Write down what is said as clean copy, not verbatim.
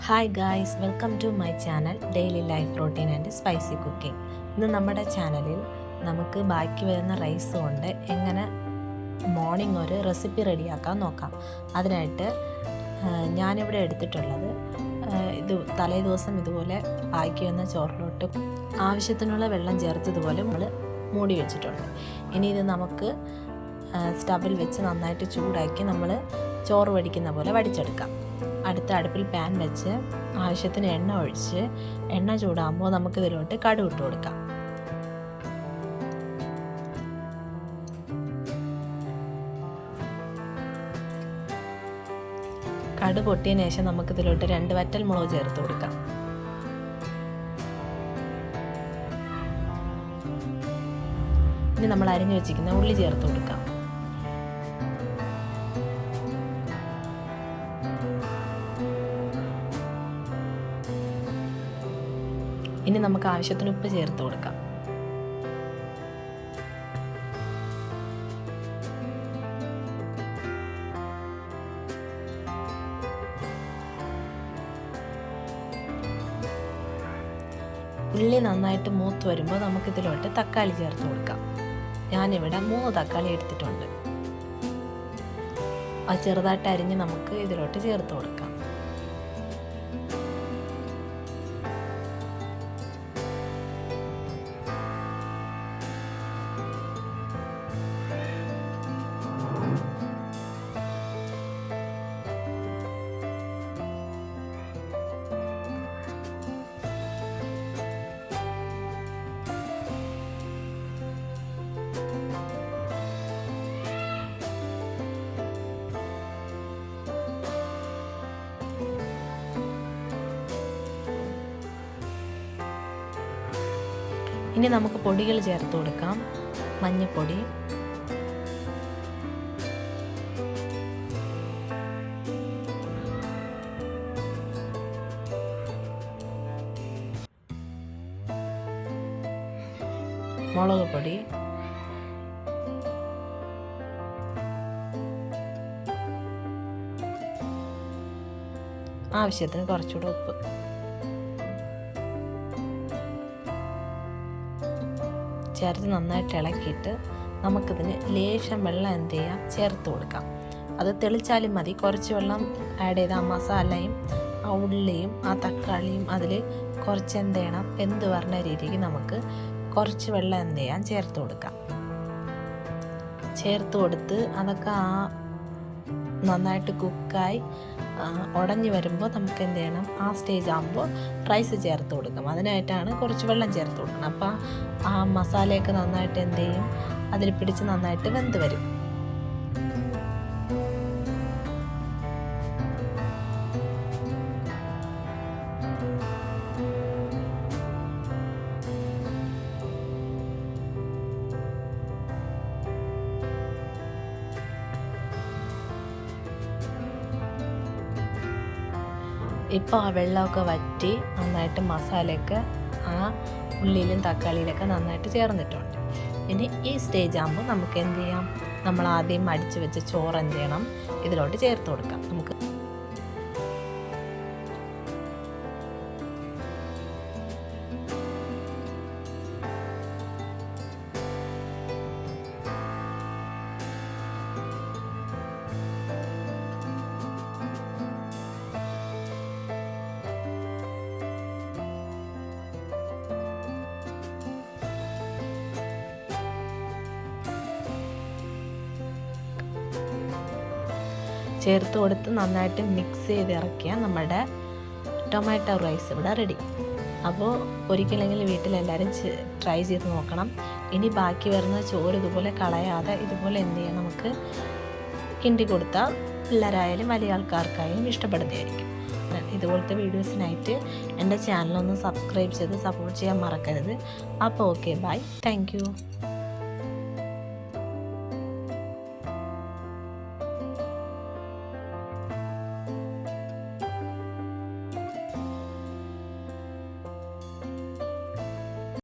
Hi guys, welcome to my channel daily life routine and spicy cooking. ഇന്ന് നമ്മുടെ ചാനലിൽ നമുക്ക് ബാക്കി വരുന്ന റൈസ് കൊണ്ട് എങ്ങനെ മോർണിംഗ് ഒരു റെസിപ്പി റെഡിയാക്കാൻ നോക്കാം. അതിനായിട്ട് ഞാനിവിടെ എടുത്തിട്ടുള്ളത് തലേ ദിവസം ഇതുപോലെ ബാക്കി വന്ന ചോറിലോട്ട് ആവശ്യത്തിനുള്ള വെള്ളം ചേർത്തതുപോലെ നമ്മൾ മൂടി വെച്ചിട്ടുണ്ട്. ഇനി ഇത് നമുക്ക് സ്റ്റവിൽ വെച്ച് നന്നായിട്ട് ചൂടാക്കി നമ്മൾ ചോറ് വടിക്കുന്ന പോലെ വടിച്ചെടുക്കാം. അടുത്ത അടുപ്പിൽ പാൻ വെച്ച് ആവശ്യത്തിന് എണ്ണ ഒഴിച്ച് എണ്ണ ചൂടാകുമ്പോൾ നമുക്കിതിലോട്ട് കടുക് ഇട്ട് കൊടുക്കാം. കടുക് പൊട്ടിയതിന് ശേഷം നമുക്കിതിലോട്ട് 2 വറ്റൽ മുളക് ചേർത്ത് കൊടുക്കാം. ഇനി നമ്മൾ അരിഞ്ഞു വെച്ചിരിക്കുന്ന ഉള്ളി ചേർത്ത് കൊടുക്കാം. ഇനി നമുക്ക് ആവശ്യത്തിന് ഉപ്പ് ചേർത്ത് കൊടുക്കാം. ഉള്ളി നന്നായിട്ട് മൂത്ത് വരുമ്പോൾ നമുക്കിതിലോട്ട് തക്കാളി ചേർത്ത് കൊടുക്കാം. ഞാനിവിടെ 3 തക്കാളി എടുത്തിട്ടുണ്ട്. അത് ചെറുതായിട്ട് അരിഞ്ഞ് നമുക്ക് ഇതിലോട്ട് ചേർത്ത് കൊടുക്കാം. ഇനി നമുക്ക് പൊടികൾ ചേർത്ത് കൊടുക്കാം. മഞ്ഞൾപ്പൊടി, മുളക് പൊടി, ആവശ്യത്തിന് കുറച്ചുകൂടെ ഉപ്പ്. ചേർത്ത് നന്നായിട്ട് ഇളക്കിയിട്ട് നമുക്കിതിന് ലേശം വെള്ളം ചേർത്ത് കൊടുക്കാം. അത് തെളിച്ചാലും മതി. കുറച്ച് വെള്ളം ആഡ് ചെയ്ത് ആ മസാലയും ആ ഉള്ളിയും ആ തക്കാളിയും അതിൽ കുറച്ച് വെന്ത് പറഞ്ഞ രീതിക്ക് നമുക്ക് കുറച്ച് വെള്ളം ചേർത്ത് കൊടുക്കാം. ചേർത്ത് കൊടുത്ത് അതൊക്കെ നന്നായിട്ട് കുക്കായി ഉടഞ്ഞു വരുമ്പോൾ നമുക്ക് ആ സ്റ്റേജ് ആകുമ്പോൾ റൈസ് ചേർത്ത് കൊടുക്കാം. അതിനായിട്ടാണ് കുറച്ച് വെള്ളം ചേർത്ത് കൊടുക്കണം. അപ്പോൾ ആ മസാലയൊക്കെ നന്നായിട്ട് അതിൽ പിടിച്ച് നന്നായിട്ട് വെന്ത് വരും. ഇപ്പോൾ ആ വെള്ളമൊക്കെ വറ്റി നന്നായിട്ട് മസാലയൊക്കെ ആ ഉള്ളിയിലും തക്കാളിയിലൊക്കെ നന്നായിട്ട് ചേർന്നിട്ടുണ്ട്. ഇനി ഈ സ്റ്റേജ് ആകുമ്പോൾ നമുക്ക് നമ്മൾ ആദ്യം അടിച്ച് വെച്ച ചോറ് ഇതിലോട്ട് ചേർത്ത് കൊടുക്കാം. നമുക്ക് ചേർത്ത് കൊടുത്ത് നന്നായിട്ട് മിക്സ് ചെയ്ത് ഇറക്കിയാൽ നമ്മുടെ ടൊമാറ്റോ റൈസ് ഇവിടെ റെഡി. അപ്പോൾ ഒരിക്കലെങ്കിലും വീട്ടിലെല്ലാവരും ട്രൈ ചെയ്ത് നോക്കണം. ഇനി ബാക്കി വരുന്ന ചോറ് ഇതുപോലെ കളയാതെ ഇതുപോലെ നമുക്ക് കിണ്ടി കൊടുത്താൽ പിള്ളേരായാലും വലിയ ആൾക്കാർക്കായാലും ഇഷ്ടപ്പെടുന്നതായിരിക്കും. ഇതുപോലത്തെ വീഡിയോസിനായിട്ട് എൻ്റെ ചാനലൊന്ന് സബ്സ്ക്രൈബ് ചെയ്ത് സപ്പോർട്ട് ചെയ്യാൻ മറക്കരുത്. അപ്പോൾ ഓക്കെ, ബൈ, താങ്ക് യു.